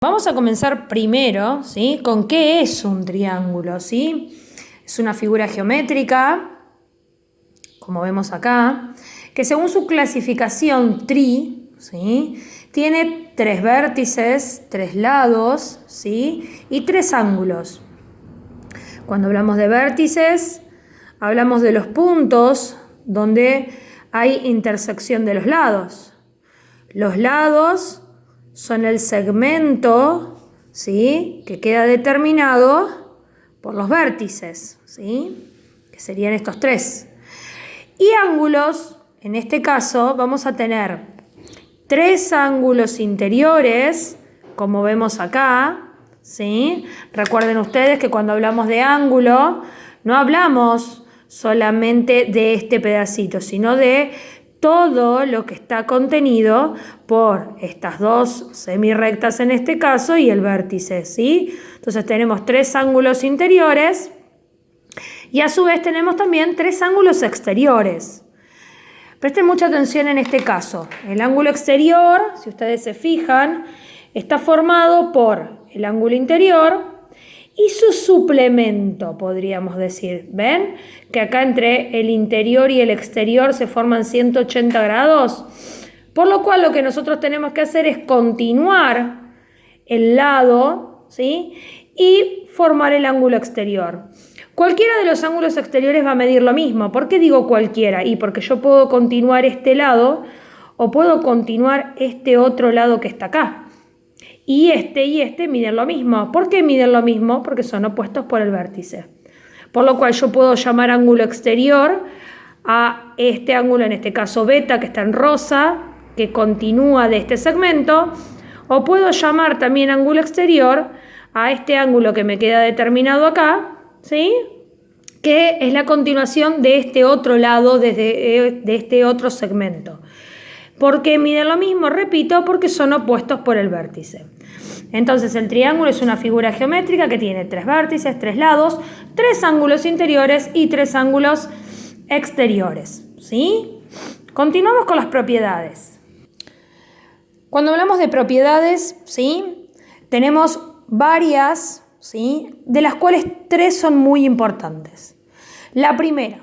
Vamos a comenzar primero, ¿sí?, con qué es un triángulo, ¿sí? Es una figura geométrica, como vemos acá, que según su clasificación ¿sí?, tiene 3 vértices, 3 lados, ¿sí?, y 3 ángulos. Cuando hablamos de vértices, hablamos de los puntos donde hay intersección de los lados. Los lados son el segmento, ¿sí?, que queda determinado por los vértices, ¿sí?, que serían estos 3. Y ángulos, en este caso, vamos a tener 3 ángulos interiores, como vemos acá, ¿sí? Recuerden ustedes que cuando hablamos de ángulo, no hablamos solamente de este pedacito, sino de todo lo que está contenido por estas 2 semirrectas en este caso y el vértice, ¿sí? Entonces tenemos 3 ángulos interiores y a su vez tenemos también 3 ángulos exteriores. Presten mucha atención en este caso. El ángulo exterior, si ustedes se fijan, está formado por el ángulo interior y su suplemento, podríamos decir. ¿Ven? Que acá entre el interior y el exterior se forman 180 grados. Por lo cual lo que nosotros tenemos que hacer es continuar el lado, ¿sí?, y formar el ángulo exterior. Cualquiera de los ángulos exteriores va a medir lo mismo. ¿Por qué digo cualquiera? Y porque yo puedo continuar este lado o puedo continuar este otro lado que está acá. Y este miden lo mismo. ¿Por qué miden lo mismo? Porque son opuestos por el vértice. Por lo cual yo puedo llamar ángulo exterior a este ángulo, en este caso beta, que está en rosa, que continúa de este segmento. O puedo llamar también ángulo exterior a este ángulo que me queda determinado acá, ¿sí?, que es la continuación de este otro lado, de este otro segmento. ¿Por qué miden lo mismo? Repito, porque son opuestos por el vértice. Entonces el triángulo es una figura geométrica que tiene 3 vértices, 3 lados, 3 ángulos interiores y 3 ángulos exteriores, ¿sí? Continuamos con las propiedades. Cuando hablamos de propiedades, ¿sí?, tenemos varias, ¿sí?, de las cuales 3 son muy importantes. La primera,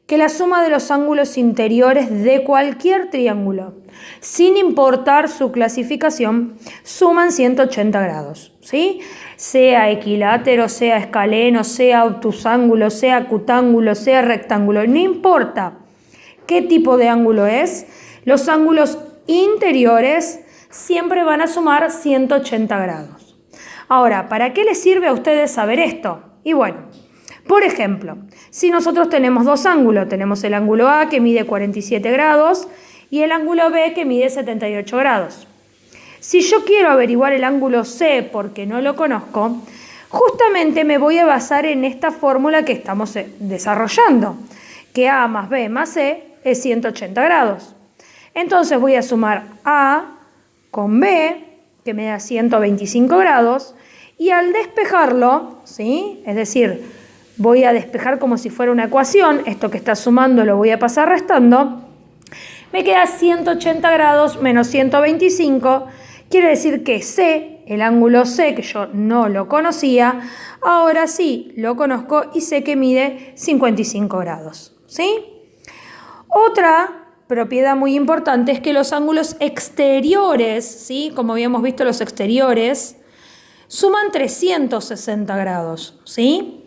que la suma de los ángulos interiores de cualquier triángulo, sin importar su clasificación, suman 180 grados, ¿sí? Sea equilátero, sea escaleno, sea obtusángulo, sea acutángulo, sea rectángulo, no importa qué tipo de ángulo es, los ángulos interiores siempre van a sumar 180 grados. Ahora, ¿para qué les sirve a ustedes saber esto? Y bueno, por ejemplo, si nosotros tenemos 2 ángulos, tenemos el ángulo A que mide 47 grados y el ángulo B que mide 78 grados. Si yo quiero averiguar el ángulo C porque no lo conozco, justamente me voy a basar en esta fórmula que estamos desarrollando, que A más B más C es 180 grados. Entonces voy a sumar A con B, que me da 125 grados, y al despejarlo, ¿sí?, es decir, voy a despejar como si fuera una ecuación, esto que está sumando lo voy a pasar restando, me queda 180 grados menos 125, quiere decir que C, el ángulo C, que yo no lo conocía, ahora sí lo conozco y sé que mide 55 grados, ¿sí? Otra propiedad muy importante es que los ángulos exteriores, ¿sí?, como habíamos visto los exteriores, suman 360 grados, ¿sí?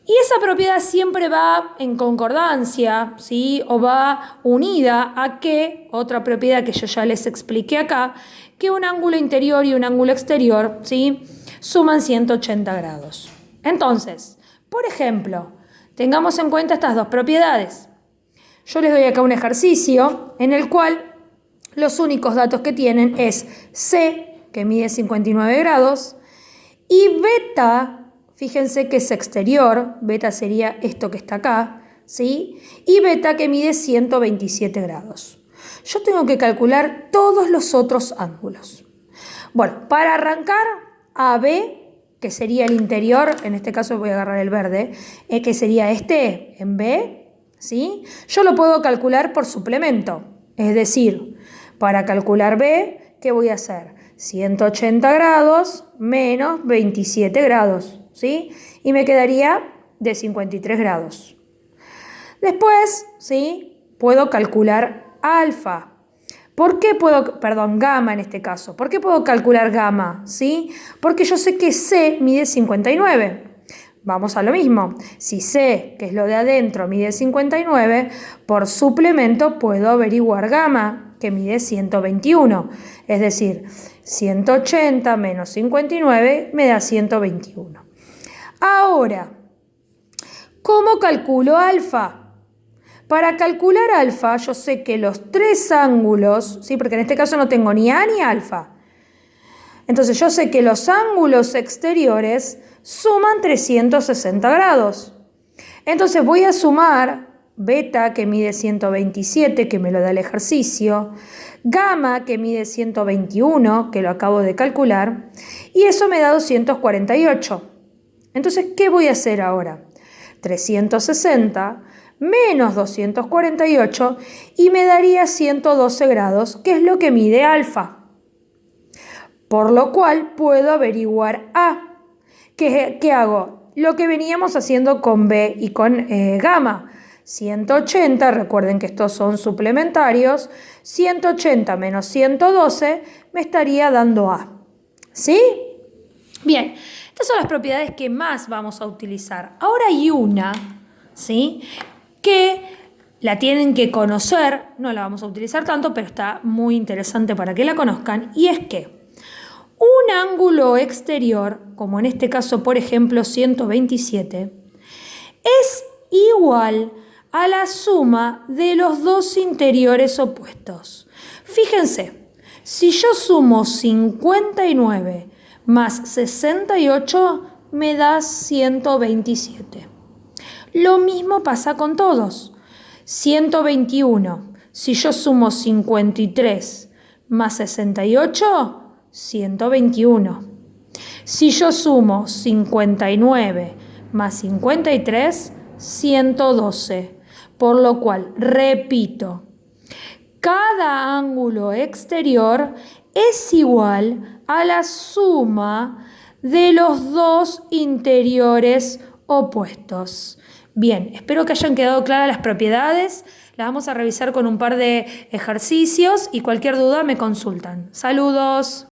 Y esa propiedad siempre va en concordancia, ¿sí?, o va unida a que, otra propiedad que yo ya les expliqué acá, que un ángulo interior y un ángulo exterior, ¿sí?, suman 180 grados. Entonces, por ejemplo, tengamos en cuenta estas 2 propiedades. Yo les doy acá un ejercicio en el cual los únicos datos que tienen es C, que mide 59 grados, y beta, fíjense que es exterior, beta sería esto que está acá, ¿sí?, y beta que mide 127 grados. Yo tengo que calcular todos los otros ángulos. Bueno, para arrancar, AB, que sería el interior, en este caso voy a agarrar el verde, que sería este en B, ¿sí?, yo lo puedo calcular por suplemento. Es decir, para calcular B, ¿qué voy a hacer? 180 grados menos 27 grados, ¿sí? Y me quedaría de 53 grados. Después, ¿sí? Puedo calcular alfa. ¿Por qué gamma en este caso? ¿Por qué puedo calcular gamma? ¿Sí? Porque yo sé que C mide 59. Vamos a lo mismo. Si C, que es lo de adentro, mide 59, por suplemento puedo averiguar gamma, que mide 121. Es decir, 180 menos 59 me da 121. Ahora, ¿cómo calculo alfa? Para calcular alfa, yo sé que los tres ángulos, ¿sí? Porque en este caso no tengo ni A ni alfa. Entonces yo sé que los ángulos exteriores suman 360 grados. Entonces voy a sumar beta, que mide 127, que me lo da el ejercicio, gamma, que mide 121, que lo acabo de calcular, y eso me da 248. Entonces, ¿qué voy a hacer ahora? 360 menos 248 y me daría 112 grados, que es lo que mide alfa. Por lo cual puedo averiguar A. ¿Qué hago? Lo que veníamos haciendo con B y con gamma. 180, recuerden que estos son suplementarios, 180 menos 112 me estaría dando A. ¿Sí? Bien, estas son las propiedades que más vamos a utilizar. Ahora hay una, ¿sí?, que la tienen que conocer, no la vamos a utilizar tanto, pero está muy interesante para que la conozcan, y es que un ángulo exterior, como en este caso, por ejemplo, 127, es igual a la suma de los dos interiores opuestos. Fíjense, si yo sumo 59 más 68, me da 127. Lo mismo pasa con todos. 121. Si yo sumo 53 más 68, 121. Si yo sumo 59 más 53, 112. Por lo cual, repito, cada ángulo exterior es igual a la suma de los dos interiores opuestos. Bien, espero que hayan quedado claras las propiedades. Las vamos a revisar con un par de ejercicios y cualquier duda me consultan. Saludos.